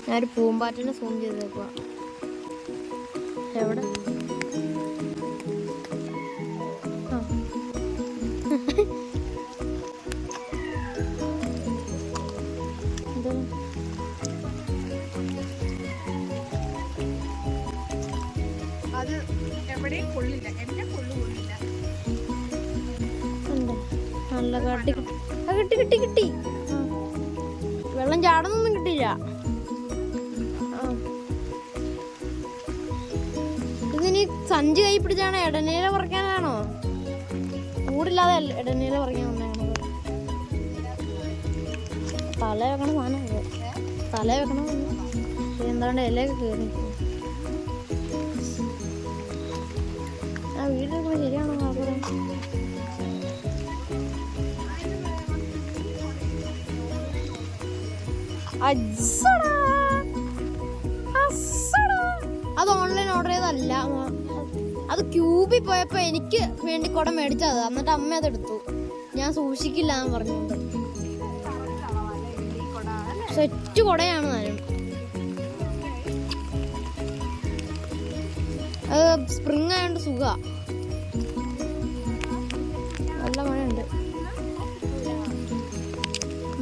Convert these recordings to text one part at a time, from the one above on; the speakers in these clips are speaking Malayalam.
ഞാനൊരു പൂമ്പാറ്റിനെ സൂം ചെയ്തേക്കുക. എവിടെ? അത് എവിടെയും കൊള്ളില്ല, എന്റെ കൊള്ളില്ല. നല്ല കാട്ടി കിട്ടി കിട്ടി കിട്ടി. വെള്ളം ചാടുന്നൊന്നും കിട്ടിയില്ല. ഇതിനി സഞ്ചി കൈ പിടിച്ചാണോ ഇടനീല പറിക്കാനാണോ? കൂടില്ലാതെ ഇടനീല പറിക്കാൻ വന്നേക്കണത്. തല വെക്കണ സാധനം തല വെക്കണം. എന്താണ്ട് ഇലയൊക്കെ കയറി. ആ വീട്ടിൽ ശരിയാണോ നോക്കാം. അത് ഓൺലൈൻ ഓർഡർ ചെയ്തല്ല, അത് ക്യൂബിൽ പോയപ്പോ എനിക്ക് വേണ്ടി കുട മേടിച്ചത്. എന്നിട്ട് അമ്മ അതെടുത്തു. ഞാൻ സൂക്ഷിക്കില്ല എന്ന് പറഞ്ഞുകൊണ്ട്. സെറ്റ് കുടയാണ് താനും. അത് സ്പ്രിങ് ആയതുകൊണ്ട് സുഖ. നല്ല മഴയുണ്ട്.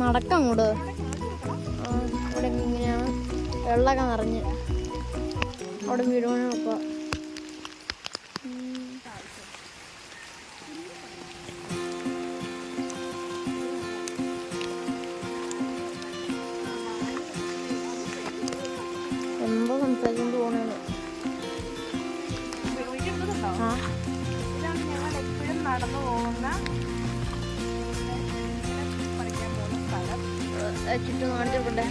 നടക്കങ്ങോട്ട്. അവിടെ ഇങ്ങനെയാണ് വെള്ളമൊക്കെ നിറഞ്ഞ് അവിടെ വീട് പണി നോക്കുക. എന്തോ സംസാരിച്ചുകൊണ്ട് പോണേണ്. നടന്നു പോകുന്ന ചുറ്റും കാണിച്ചോട്ടെ.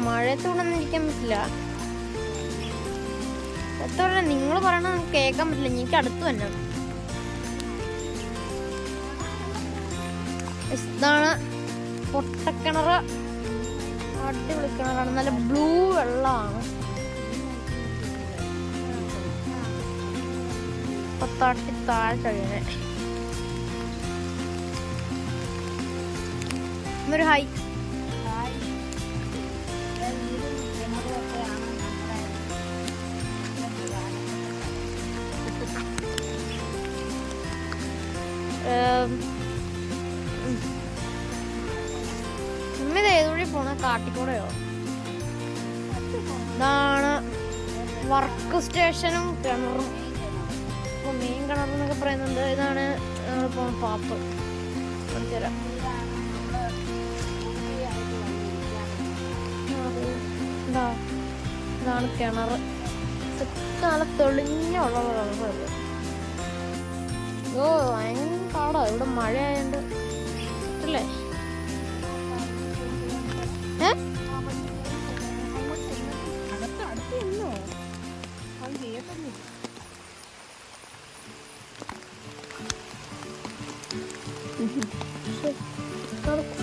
മഴയത്തോടൊന്നും ഇരിക്കാൻ പറ്റില്ല. എത്ര നിങ്ങൾ പറയണ കേൾക്കാൻ പറ്റില്ല. എനിക്ക് അടുത്ത് തന്നെ. ഇതാണ് പൊട്ടക്കിണർ. അടിപൊളി കിണറാണ്. നല്ല ബ്ലൂ വെള്ളമാണ്. തട്ടി താഴെ കഴിയണേ. ഒരു ഹൈ. ഇത് ഏതുവഴി പോണ? കാട്ടിക്കൂടെയോ? ഇതാണ് വർക്ക് സ്റ്റേഷനും കിണറും. മീൻ കിണർ എന്നൊക്കെ പറയുന്നുണ്ട്. ഇതാണ് ഞങ്ങൾ പോണ പാപ്പ്. കാണിച്ചുതരാം. ഇതാണ് കിണർ. നല്ല തെളിഞ്ഞുള്ള കിണറ്. ഓ ഭയങ്കര പാടാ. ഇവിടെ മഴ ആയതുകൊണ്ട് അല്ലേ?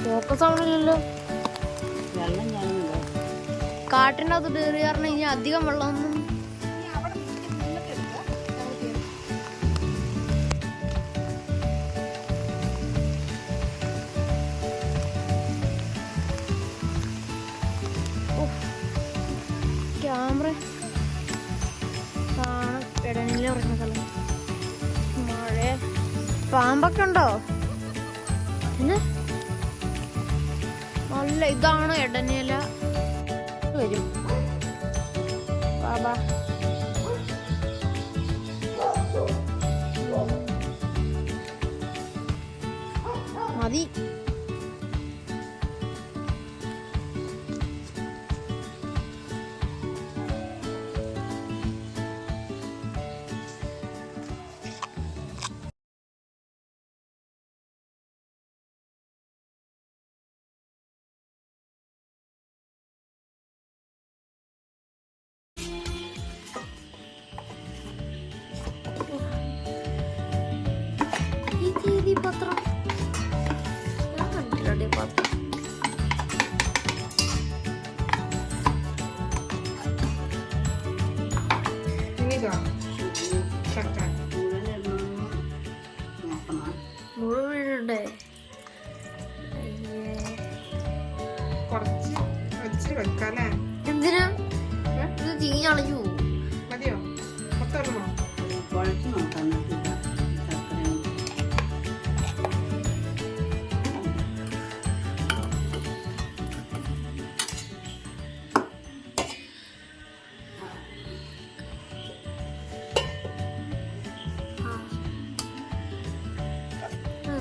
ഫോക്കസ് ആവണില്ലല്ലോ. കാട്ടിൻ്റെ അകത്ത് കയറി കാരണം ഇനി അധികം വെള്ളമൊന്നും ക്യാമറ കാണാൻ ഇടനില പറഞ്ഞ സ്ഥലം. മഴ പാമ്പൊക്കെ ഉണ്ടോ? പിന്നെ നല്ല ഇതാണ് ഇടനില. വരും ബാബാ. മതി. പത്രം പത്രം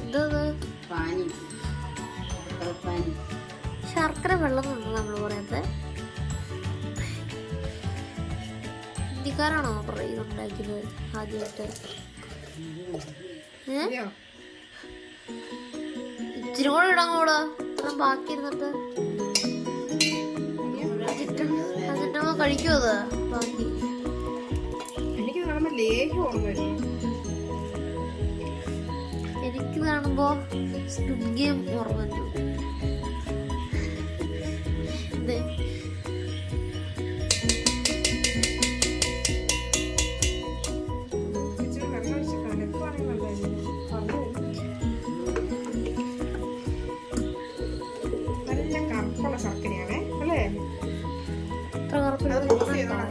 എന്തത് പാനി പാനി ശർക്കര വെള്ളം എന്ന് നമ്മൾ പറയുന്നത്. ഹിന്ദിക്കാരാണോ ഇതുണ്ടാക്കിയത് ആദ്യമായിട്ട്? അതെയോ? ഇച്ചിരി കൂടെ ഇടാൻ കൂടാ ബാക്കി ഇരുന്നിട്ട് അതിന്റെ കഴിക്കുമോ അത് ബാക്കി? എനിക്ക് കാണുമ്പോ ലേഹ്യം ഓർമ്മ വരും. എനിക്ക് കാണുമ്പോ സ്റ്റുഗ്യം ഓർമ്മ വന്നു. ഇച്ചിരി വെള്ളം ഒഴിച്ച് കലക്കുവാണെങ്കിൽ നല്ലതായിരുന്നു. നല്ല കറുപ്പുള്ള ശർക്കരയാണേ അല്ലേ? എത്ര കറുപ്പില്ല അത് മിക്സ് ചെയ്തോളാം.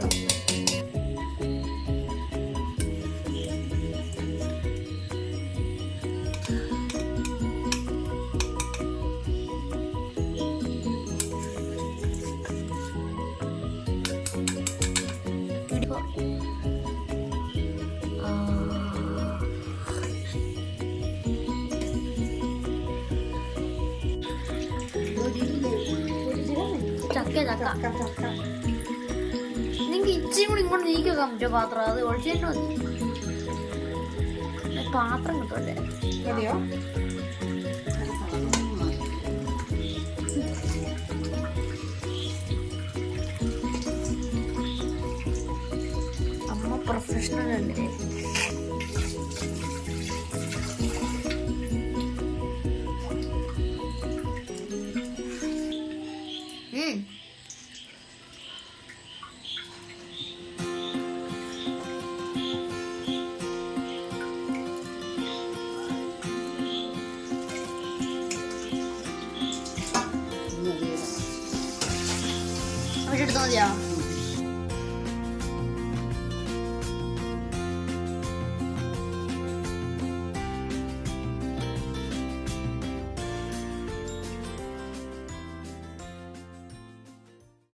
ചക്ക ചക്ക ചക്ക ചക്ക നിങ്ങൾക്ക് ഇച്ചിരി കൂടി ഇങ്ങോട്ട് നീക്കി വെക്കാൻ പറ്റുമോ പാത്രം? അത് ഒഴിച്ചിട്ട് മതി. പാത്രം കിട്ടുമല്ലേ? മതിയോ? അമ്മ പ്രൊഫഷണൽ അല്ലേ? അവിടെ എടുത്താൽ മതിയോ?